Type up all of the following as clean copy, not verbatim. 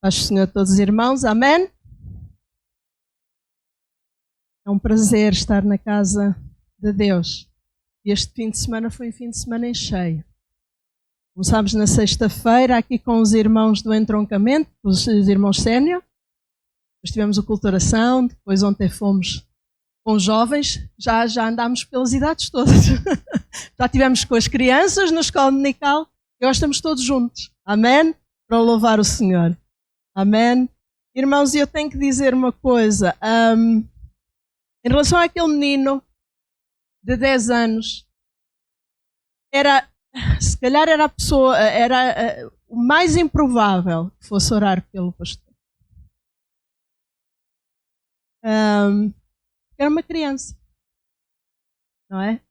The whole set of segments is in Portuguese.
Paz do Senhor a todos os irmãos, amém? É um prazer estar na casa de Deus. Este fim de semana foi um fim de semana em cheio. Começámos na sexta-feira aqui com os irmãos do entroncamento, os irmãos sénior. Depois tivemos o culto de oração, depois ontem fomos com os jovens, já andámos pelas idades todas. Já tivemos com as crianças na escola dominical e agora estamos todos juntos, amém? Para louvar o Senhor. Amém? Irmãos, eu tenho que dizer uma coisa. Em relação àquele menino de 10 anos, se calhar era a pessoa, o mais improvável que fosse orar pelo pastor. Era uma criança, não é?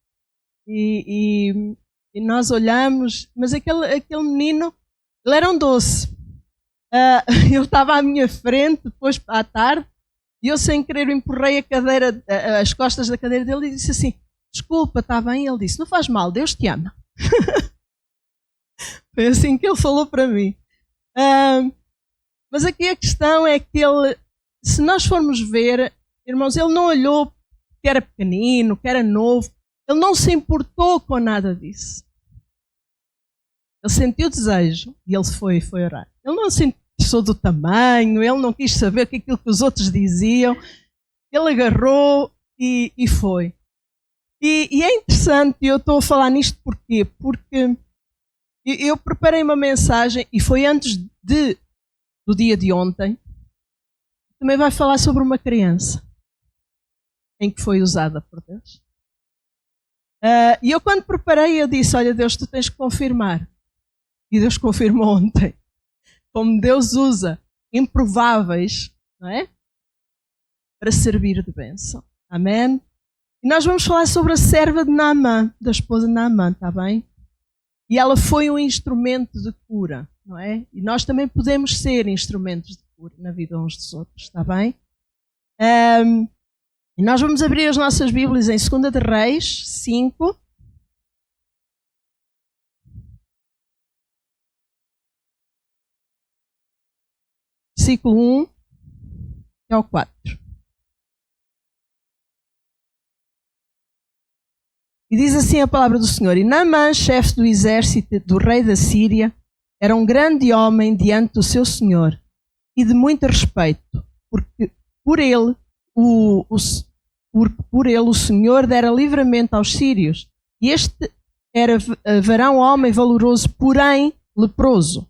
E nós olhamos, mas aquele menino, ele era um doce. Ele estava à minha frente depois à tarde e eu sem querer empurrei a cadeira, as costas da cadeira dele e disse assim, desculpa, está bem? Ele disse, não faz mal, Deus te ama. Foi assim que ele falou para mim. Mas aqui a questão é que ele, se nós formos ver, irmãos, ele não olhou que era pequenino, que era novo, ele não se importou com nada disso. Ele sentiu desejo e ele foi orar. Ele não se interessou do tamanho, ele não quis saber aquilo que os outros diziam. Ele agarrou e foi. E é interessante, eu estou a falar nisto porquê? Porque eu preparei uma mensagem e foi antes do dia de ontem. Também vai falar sobre uma criança em que foi usada por Deus. E eu quando preparei, eu disse, olha Deus, tu tens que confirmar. E Deus confirmou ontem. Como Deus usa improváveis, não é? Para servir de bênção. Amém? E nós vamos falar sobre a serva de Naamã, da esposa de Naamã, está bem? E ela foi um instrumento de cura, não é? E nós também podemos ser instrumentos de cura na vida uns dos outros, está bem? E nós vamos abrir as nossas Bíblias em 2 de Reis 5. Versículo 1 ao 4. E diz assim a palavra do Senhor. E Naamã, chefe do exército do rei da Síria, era um grande homem diante do seu senhor e de muito respeito, porque por ele o Senhor dera livramento aos sírios. E este era varão homem valoroso, porém leproso.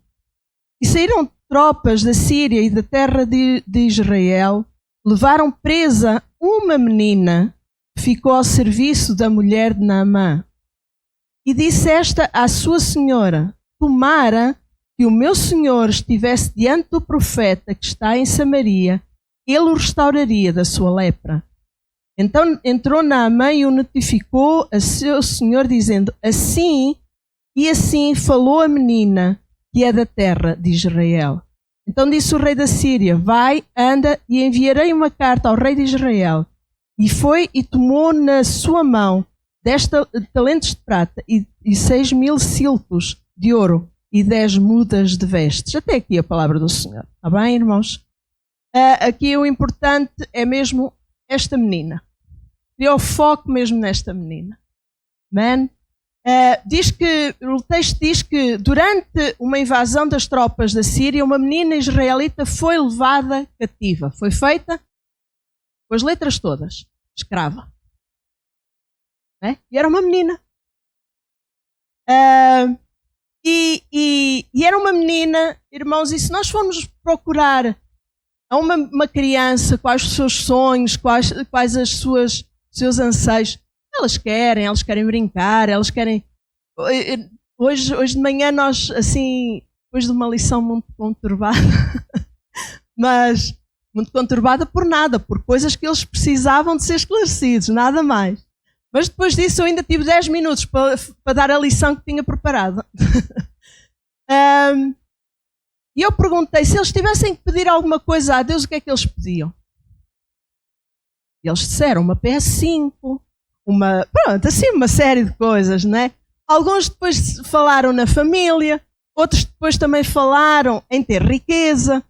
E saíram tropas da Síria e da terra de Israel, levaram presa uma menina que ficou ao serviço da mulher de Naamã. E disse esta à sua senhora, tomara que o meu senhor estivesse diante do profeta que está em Samaria, ele o restauraria da sua lepra. Então entrou Naamã e o notificou a seu senhor, dizendo, assim e assim falou a menina, que é da terra de Israel. Então disse o rei da Síria, vai, anda, e enviarei uma carta ao rei de Israel. E foi e tomou na sua mão 10 talentos de prata e 6.000 siltos de ouro e 10 mudas de vestes. Até aqui a palavra do Senhor. Está bem, irmãos? Aqui o importante é mesmo esta menina. Queria o foco mesmo nesta menina. Amém? O texto diz que durante uma invasão das tropas da Síria, uma menina israelita foi levada cativa. Foi feita com as letras todas, escrava. E era uma menina. E era uma menina, irmãos, e se nós formos procurar a uma criança quais os seus sonhos, quais os seus anseios, elas querem brincar, elas querem... Hoje de manhã nós, assim, depois de uma lição muito conturbada, mas muito conturbada por nada, por coisas que eles precisavam de ser esclarecidos, nada mais. Mas depois disso eu ainda tive 10 minutos para dar a lição que tinha preparado. E eu perguntei, se eles tivessem que pedir alguma coisa a Deus, o que é que eles pediam? E eles disseram uma PS5, uma série de coisas, né? Alguns depois falaram na família, outros depois também falaram em ter riqueza,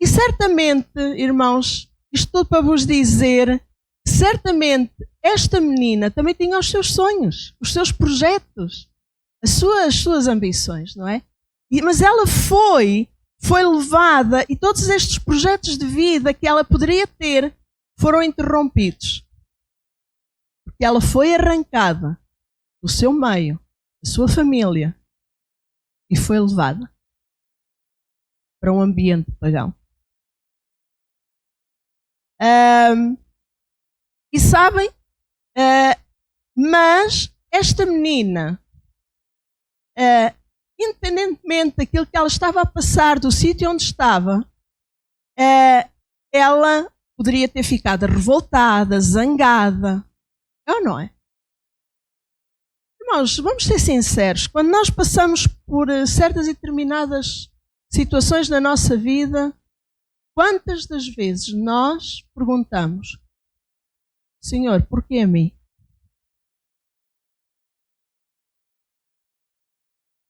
E certamente, irmãos, isto tudo para vos dizer, certamente esta menina também tinha os seus sonhos, os seus projetos, as suas ambições, não é? Mas ela foi levada e todos estes projetos de vida que ela poderia ter foram interrompidos. Porque ela foi arrancada do seu meio, da sua família, e foi levada para um ambiente pagão. E sabem, mas esta menina, independentemente daquilo que ela estava a passar, do sítio onde estava, ela poderia ter ficado revoltada, zangada. É ou não é? Irmãos, vamos ser sinceros. Quando nós passamos por certas e determinadas situações na nossa vida, quantas das vezes nós perguntamos: Senhor, porquê a mim?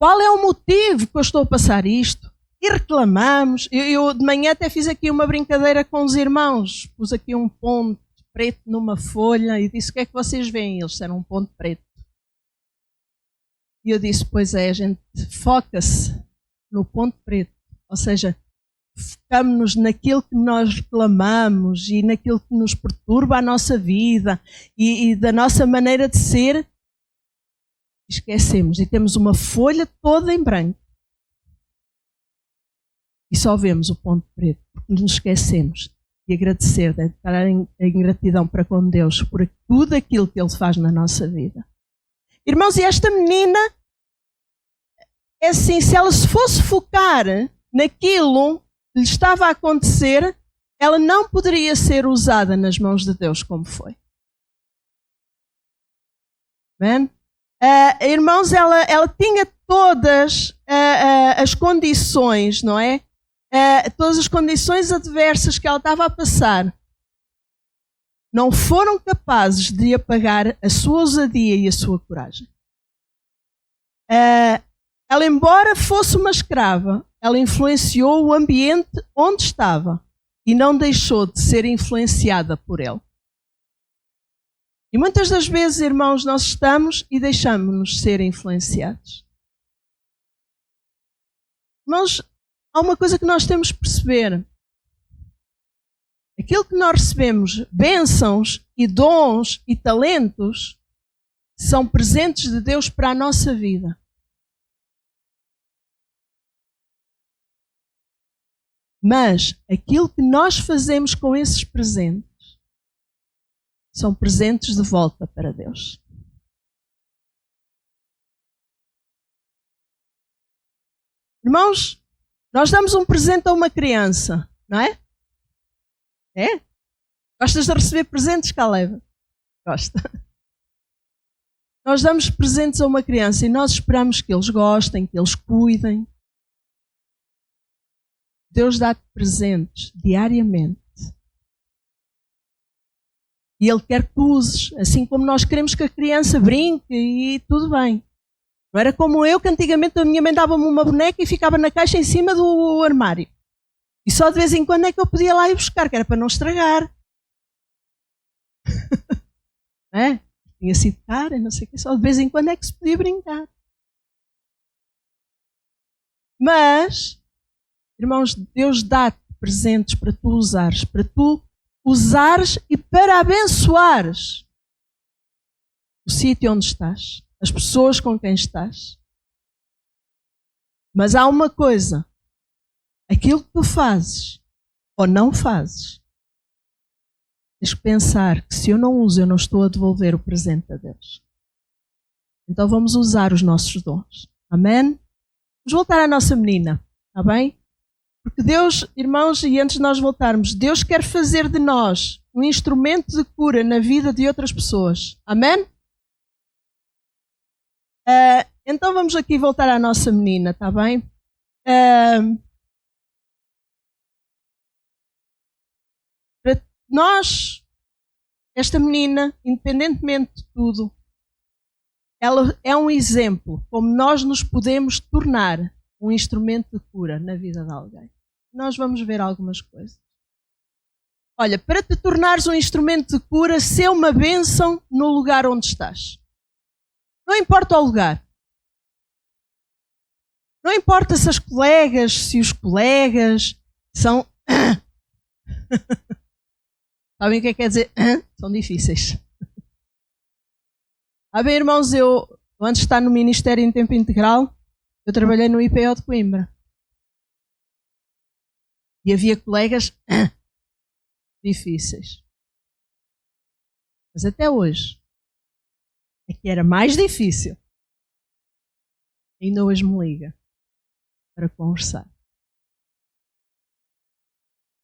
Qual é o motivo que eu estou a passar isto? E reclamamos. Eu de manhã até fiz aqui uma brincadeira com os irmãos. Pus aqui um ponto preto numa folha e disse: o que é que vocês veem? Eles disseram um ponto preto. E eu disse: pois é, a gente foca-se no ponto preto. Ou seja, focamos-nos naquilo que nós reclamamos e naquilo que nos perturba a nossa vida e da nossa maneira de ser. Esquecemos e temos uma folha toda em branco. E só vemos o ponto preto, porque nos esquecemos de agradecer, de estar em gratidão para com Deus por tudo aquilo que Ele faz na nossa vida. Irmãos, e esta menina, é assim, se ela se fosse focar naquilo que lhe estava a acontecer, ela não poderia ser usada nas mãos de Deus como foi. Amém? Irmãos, ela tinha todas as condições, não é? Todas as condições adversas que ela estava a passar não foram capazes de apagar a sua ousadia e a sua coragem. Ela, embora fosse uma escrava, ela influenciou o ambiente onde estava e não deixou de ser influenciada por ele. E muitas das vezes, irmãos, nós estamos e deixamos-nos ser influenciados. Irmãos, há uma coisa que nós temos que perceber. Aquilo que nós recebemos, bênçãos e dons e talentos, são presentes de Deus para a nossa vida. Mas aquilo que nós fazemos com esses presentes são presentes de volta para Deus. Irmãos, nós damos um presente a uma criança, não é? É? Gostas de receber presentes, Caleb? Gosta. Nós damos presentes a uma criança e nós esperamos que eles gostem, que eles cuidem. Deus dá-te presentes diariamente. E Ele quer que tu uses, assim como nós queremos que a criança brinque e tudo bem. Não era como eu, que antigamente a minha mãe dava-me uma boneca e ficava na caixa em cima do armário. E só de vez em quando é que eu podia lá ir buscar, que era para não estragar. É? Tinha sido cara, não sei o que, só de vez em quando é que se podia brincar. Mas, irmãos, Deus dá-te presentes para tu usares e para abençoares o sítio onde estás, as pessoas com quem estás. Mas há uma coisa, aquilo que tu fazes ou não fazes, tens que pensar que se eu não uso, eu não estou a devolver o presente a Deus. Então vamos usar os nossos dons. Amém? Vamos voltar à nossa menina, está bem? Porque Deus, irmãos, e antes de nós voltarmos, Deus quer fazer de nós um instrumento de cura na vida de outras pessoas. Amém? Então vamos aqui voltar à nossa menina, está bem? Para nós, esta menina, independentemente de tudo, ela é um exemplo como nós nos podemos tornar um instrumento de cura na vida de alguém. nós vamos ver algumas coisas. Olha, para te tornares um instrumento de cura, ser uma bênção no lugar onde estás. Não importa o lugar. Não importa se os colegas são... Sabem o que é que quer dizer? São difíceis. Bem, irmãos, eu antes de estar no Ministério em Tempo Integral, eu trabalhei no IPO de Coimbra. E havia colegas difíceis. Mas até hoje, é que era mais difícil. Ainda hoje me liga para conversar.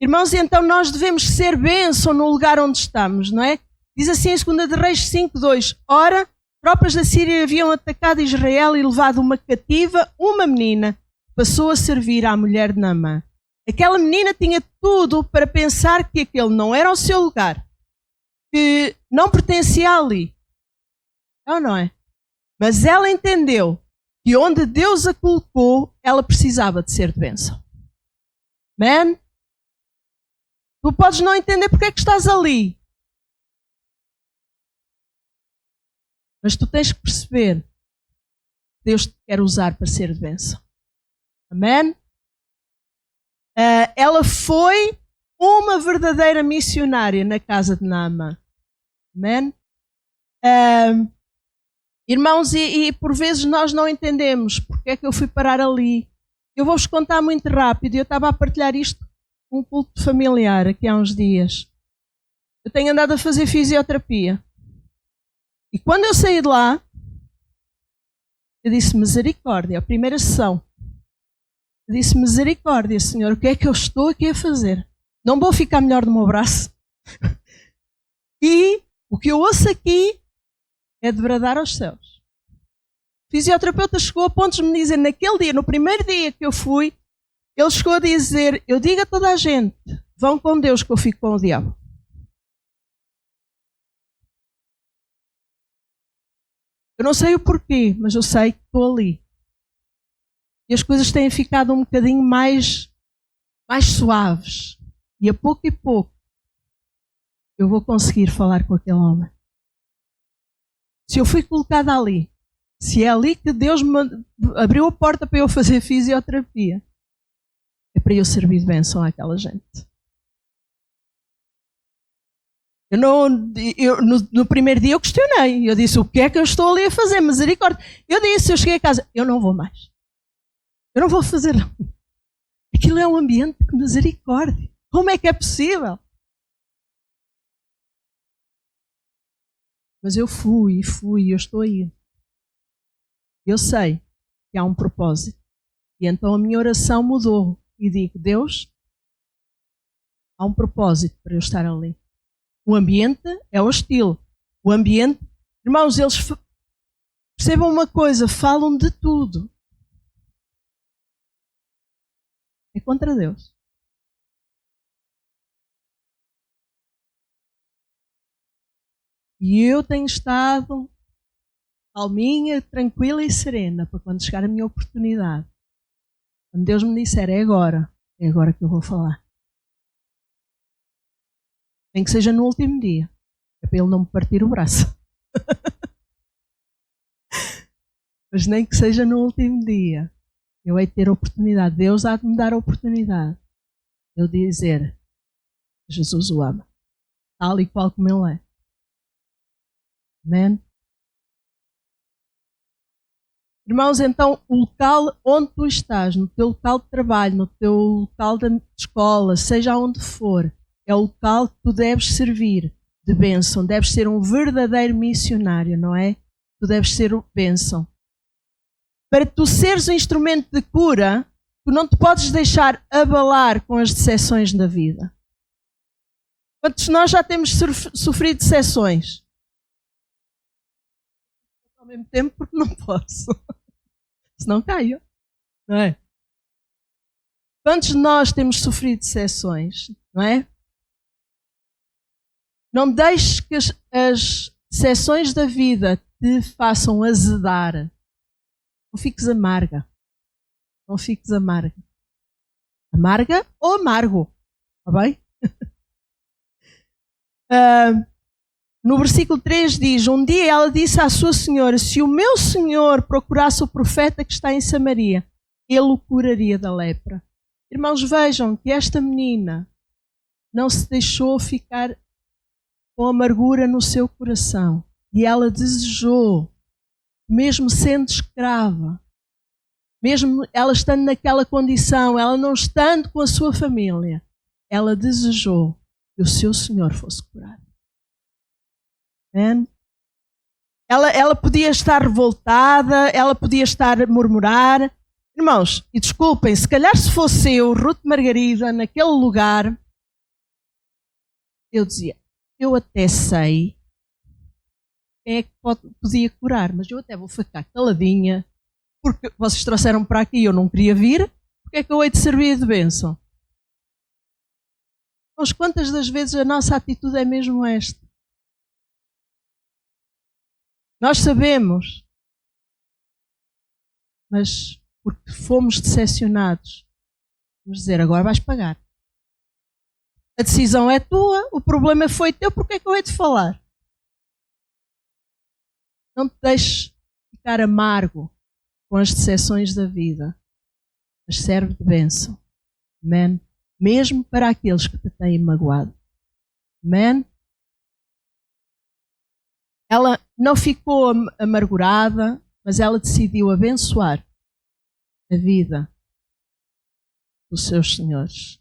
Irmãos, e então nós devemos ser bênção no lugar onde estamos, não é? Diz assim em 2 de Reis 5:2. Ora, tropas da Síria haviam atacado Israel e levado uma cativa, uma menina, que passou a servir à mulher de Naamã. Aquela menina tinha tudo para pensar que aquele não era o seu lugar, que não pertencia ali. Não é? Mas ela entendeu que onde Deus a colocou, ela precisava de ser de bênção. Man, tu podes não entender porque é que estás ali. Mas tu tens que perceber que Deus te quer usar para ser de bênção. Amém? Ela foi uma verdadeira missionária na casa de Naamã. Amém? Irmãos, e por vezes nós não entendemos porque é que eu fui parar ali. Eu vou-vos contar muito rápido. Eu estava a partilhar isto com um culto familiar aqui há uns dias. Eu tenho andado a fazer fisioterapia. E quando eu saí de lá, eu disse misericórdia, a primeira sessão. Eu disse misericórdia, Senhor, o que é que eu estou aqui a fazer? Não vou ficar melhor do meu braço. E o que eu ouço aqui é de bradar aos céus. O fisioterapeuta chegou a pontos de me dizer, naquele dia, no primeiro dia que eu fui, ele chegou a dizer, eu digo a toda a gente, vão com Deus que eu fico com o diabo. Eu não sei o porquê, mas eu sei que estou ali. E as coisas têm ficado um bocadinho mais suaves. E a pouco eu vou conseguir falar com aquele homem. Se eu fui colocada ali, se é ali que Deus me abriu a porta para eu fazer fisioterapia, é para eu servir de bênção àquela gente. No primeiro dia eu questionei. Eu disse, o que é que eu estou ali a fazer? Misericórdia. Eu cheguei a casa, eu não vou mais. Eu não vou fazer. Aquilo é um ambiente de misericórdia. Como é que é possível? Mas eu fui, eu estou aí. Eu sei que há um propósito. E então a minha oração mudou. E digo, Deus, há um propósito para eu estar ali. O ambiente é hostil. O ambiente... Irmãos, eles percebam uma coisa, falam de tudo. É contra Deus. E eu tenho estado calminha, tranquila e serena para quando chegar a minha oportunidade. Quando Deus me disser, é agora que eu vou falar. Nem que seja no último dia. É para ele não me partir o braço. Mas nem que seja no último dia. Eu hei de ter a oportunidade. Deus há de me dar a oportunidade. De eu dizer, Jesus o ama. Tal e qual como ele é. Amém? Irmãos, então, o local onde tu estás, no teu local de trabalho, no teu local de escola, seja onde for, é o local que tu deves servir de bênção. Deves ser um verdadeiro missionário, não é? Tu deves ser bênção. Para tu seres um instrumento de cura, tu não te podes deixar abalar com as decepções da vida. Quantos de nós já temos sofrido decepções? Ao mesmo tempo, porque não posso. Senão caio. Não é? Quantos de nós temos sofrido decepções? Não é? Não deixes que as decepções da vida te façam azedar. Não fiques amarga. Não fiques amarga. Amarga ou amargo? Está bem? No versículo 3 diz: um dia ela disse à sua senhora: se o meu senhor procurasse o profeta que está em Samaria, ele o curaria da lepra. Irmãos, vejam que esta menina não se deixou ficar com amargura no seu coração. E ela desejou, mesmo sendo escrava, mesmo ela estando naquela condição, ela não estando com a sua família, ela desejou que o seu Senhor fosse curado. Ela podia estar revoltada, ela podia estar a murmurar. Irmãos, e desculpem, se calhar se fosse eu, Ruth Margarida, naquele lugar, eu dizia, eu até sei quem é que podia curar, mas eu até vou ficar caladinha, porque vocês trouxeram para aqui e eu não queria vir, porque é que eu hei de servir de bênção? Mas quantas das vezes a nossa atitude é mesmo esta? Nós sabemos, mas porque fomos decepcionados, vamos dizer, agora vais pagar. A decisão é tua, o problema foi teu, porque é que eu hei de falar? Não te deixes ficar amargo com as decepções da vida, mas serve de bênção. Amém? Mesmo para aqueles que te têm magoado. Amém? Ela não ficou amargurada, mas ela decidiu abençoar a vida dos seus senhores.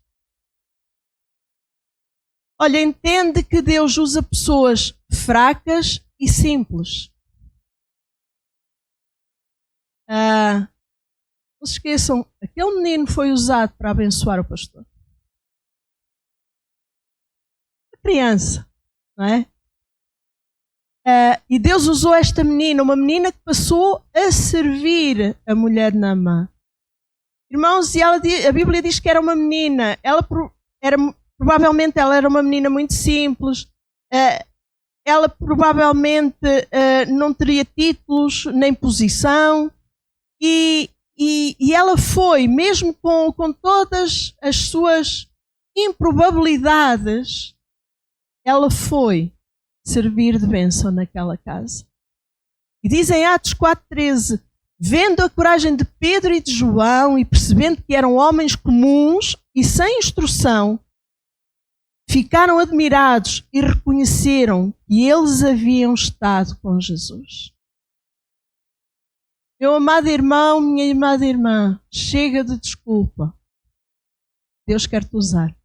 Olha, entende que Deus usa pessoas fracas e simples. Não se esqueçam, aquele menino foi usado para abençoar o pastor. A criança, não é? E Deus usou esta menina, uma menina que passou a servir a mulher Naamã. Irmãos, e a Bíblia diz que era uma menina, provavelmente ela era uma menina muito simples, ela provavelmente não teria títulos nem posição, e ela foi, mesmo com todas as suas improbabilidades, ela foi servir de bênção naquela casa. E diz em Atos 4,13, vendo a coragem de Pedro e de João e percebendo que eram homens comuns e sem instrução, ficaram admirados e reconheceram que eles haviam estado com Jesus. Meu amado irmão, minha amada irmã, chega de desculpa. Deus quer te usar.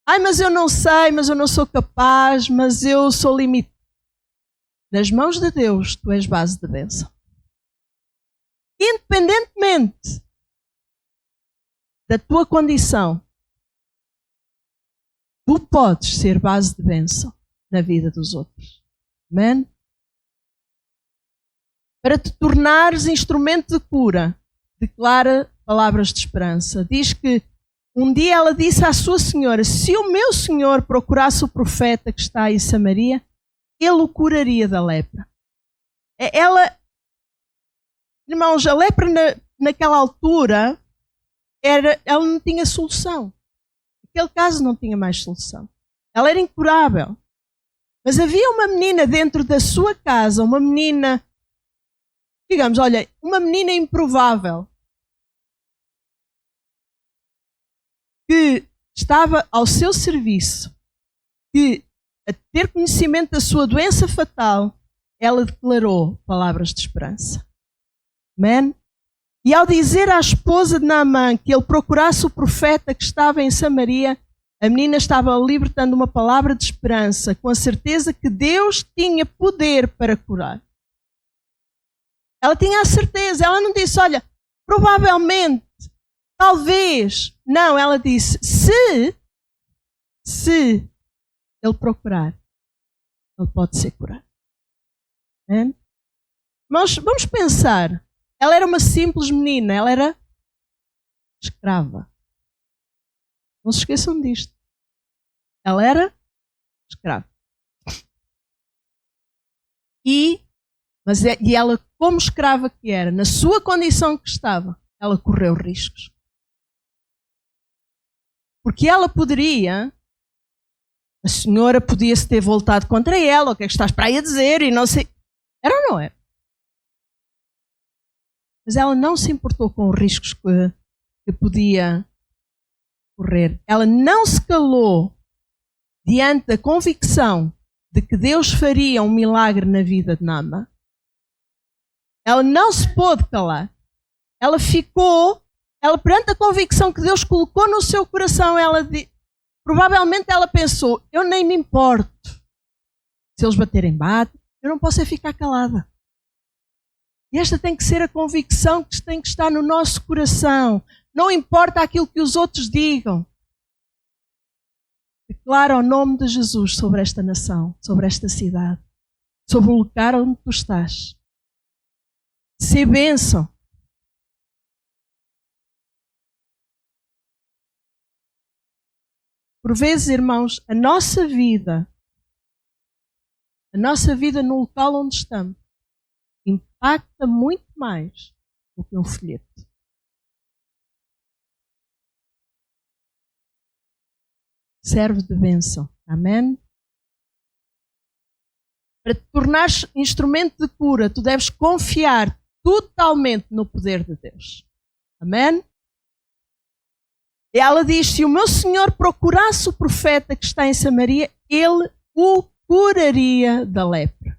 Ai, mas eu não sei, mas eu não sou capaz, mas eu sou limitado. Nas mãos de Deus, tu és base de bênção. Independentemente da tua condição, tu podes ser base de bênção na vida dos outros. Amém? Para te tornares instrumento de cura, declara palavras de esperança. Diz que um dia ela disse à sua senhora, se o meu senhor procurasse o profeta que está em Samaria, ele o curaria da lepra. Irmãos, a lepra naquela altura, ela não tinha solução. Aquele caso não tinha mais solução. Ela era incurável. Mas havia uma menina dentro da sua casa, uma menina, digamos, olha, uma menina improvável, que estava ao seu serviço, que a ter conhecimento da sua doença fatal, ela declarou palavras de esperança. Amém? E ao dizer à esposa de Naamã que ele procurasse o profeta que estava em Samaria, a menina estava libertando uma palavra de esperança, com a certeza que Deus tinha poder para curar. Ela tinha a certeza, ela não disse, olha, provavelmente, talvez. Não, ela disse, se ele procurar, ele pode ser curado. Mas vamos pensar, ela era uma simples menina, ela era escrava. Não se esqueçam disto. Ela era escrava. E ela, como escrava que era, na sua condição que estava, ela correu riscos. Porque ela poderia, a senhora podia-se ter voltado contra ela, o que é que estás para aí a dizer, e não sei. Era ou não era? Mas ela não se importou com os riscos que podia correr. Ela não se calou diante da convicção de que Deus faria um milagre na vida de Naamã. Ela não se pôde calar. Ela perante a convicção que Deus colocou no seu coração, provavelmente ela pensou, eu nem me importo. Se eles baterem, bate, eu não posso é ficar calada. E esta tem que ser a convicção que tem que estar no nosso coração. Não importa aquilo que os outros digam. Declara o nome de Jesus sobre esta nação, sobre esta cidade, sobre o lugar onde tu estás. Ser bênção. Por vezes, irmãos, a nossa vida no local onde estamos, impacta muito mais do que um folheto. Serve de bênção. Amém? Para te tornares instrumento de cura, tu deves confiar totalmente no poder de Deus. Amém? E ela diz, se o meu Senhor procurasse o profeta que está em Samaria, ele o curaria da lepra.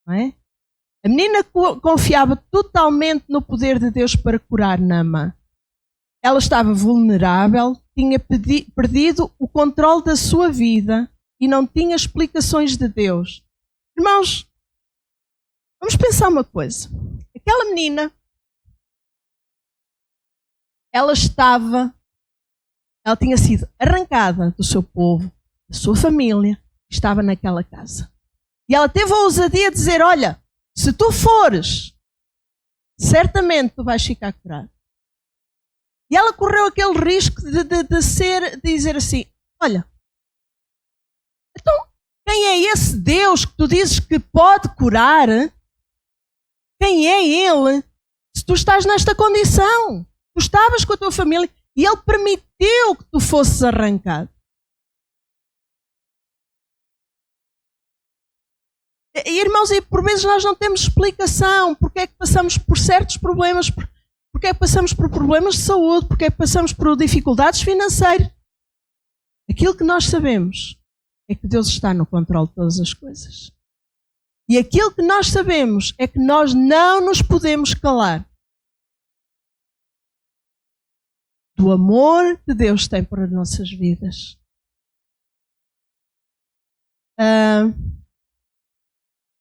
Não é? A menina confiava totalmente no poder de Deus para curar Naamã. Ela estava vulnerável, tinha perdido o controle da sua vida e não tinha explicações de Deus. Irmãos, vamos pensar uma coisa. Aquela menina, ela tinha sido arrancada do seu povo, da sua família, estava naquela casa. E ela teve a ousadia de dizer, olha, se tu fores, certamente tu vais ficar curado. E ela correu aquele risco de dizer assim, olha, então quem é esse Deus que tu dizes que pode curar? Quem é Ele? Se tu estás nesta condição, tu estavas com a tua família e Ele permitiu que tu fosses arrancado. E, irmãos, e por vezes nós não temos explicação porque é que passamos por certos problemas, porque é que passamos por problemas de saúde, porque é que passamos por dificuldades financeiras. Aquilo que nós sabemos é que Deus está no controle de todas as coisas. E aquilo que nós sabemos é que nós não nos podemos calar do amor que Deus tem para as nossas vidas.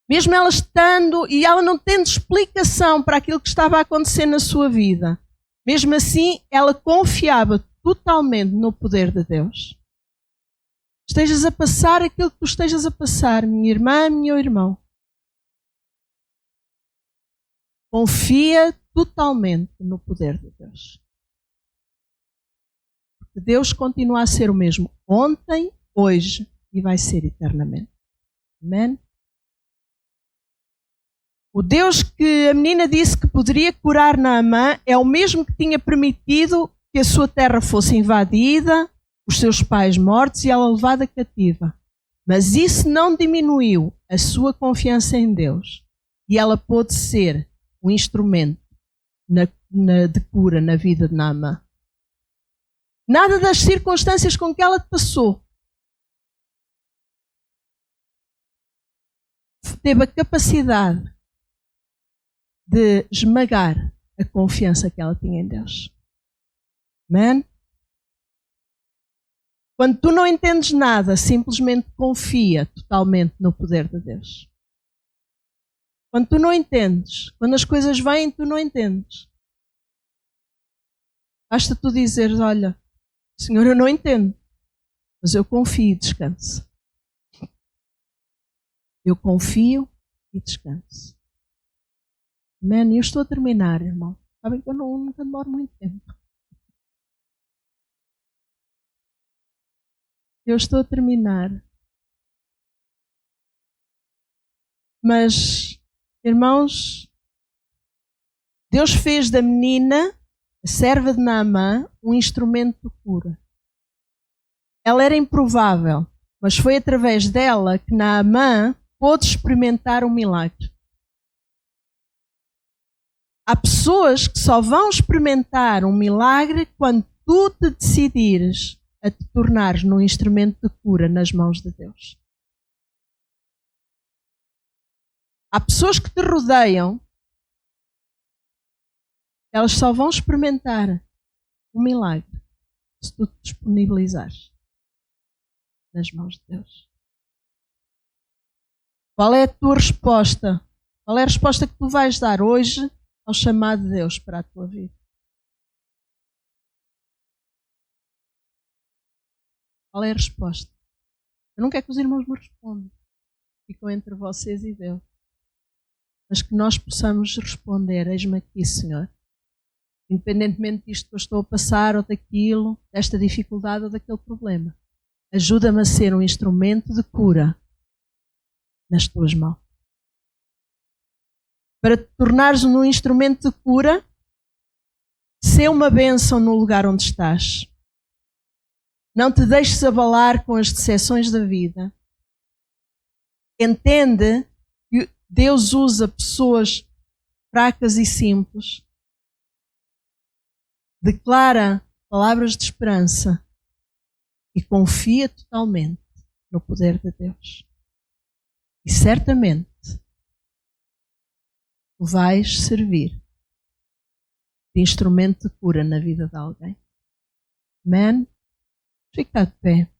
Mesmo ela estando e ela não tendo explicação para aquilo que estava a acontecer na sua vida, mesmo assim ela confiava totalmente no poder de Deus. Estejas a passar aquilo que tu estejas a passar, minha irmã, meu irmão. Confia totalmente no poder de Deus. Porque Deus continua a ser o mesmo ontem, hoje e vai ser eternamente. Amém? O Deus que a menina disse que poderia curar Naamã é o mesmo que tinha permitido que a sua terra fosse invadida, os seus pais mortos e ela levada cativa. Mas isso não diminuiu a sua confiança em Deus. E ela pôde ser um instrumento de cura na vida de Naamã. Nada das circunstâncias com que ela passou teve a capacidade de esmagar a confiança que ela tinha em Deus. Amém? Quando tu não entendes nada, simplesmente confia totalmente no poder de Deus. Quando tu não entendes, quando as coisas vêm, tu não entendes. Basta tu dizeres, olha, Senhor, eu não entendo, mas eu confio e descanso. Eu confio e descanso. Amém? Eu estou a terminar, irmão. Sabem que eu nunca demoro muito tempo. Eu estou a terminar. Mas, irmãos, Deus fez da menina, a serva de Naamã, um instrumento de cura. Ela era improvável, mas foi através dela que Naamã pôde experimentar um milagre. Há pessoas que só vão experimentar um milagre quando tu te decidires a te tornares num instrumento de cura nas mãos de Deus. Há pessoas que te rodeiam, elas só vão experimentar um milagre se tu te disponibilizares nas mãos de Deus. Qual é a tua resposta? Qual é a resposta que tu vais dar hoje ao chamado de Deus para a tua vida? Qual é a resposta? Eu não quero que os irmãos me respondam. Ficam entre vocês e Deus. Mas que nós possamos responder: eis-me aqui, Senhor. Independentemente disto que eu estou a passar ou daquilo, desta dificuldade ou daquele problema. Ajuda-me a ser um instrumento de cura nas tuas mãos. Para te tornares um instrumento de cura, sê uma bênção no lugar onde estás. Não te deixes abalar com as decepções da vida. Entende que Deus usa pessoas fracas e simples. Declara palavras de esperança e confia totalmente no poder de Deus. E certamente tu vais servir de instrumento de cura na vida de alguém. Amém? Fica de pé.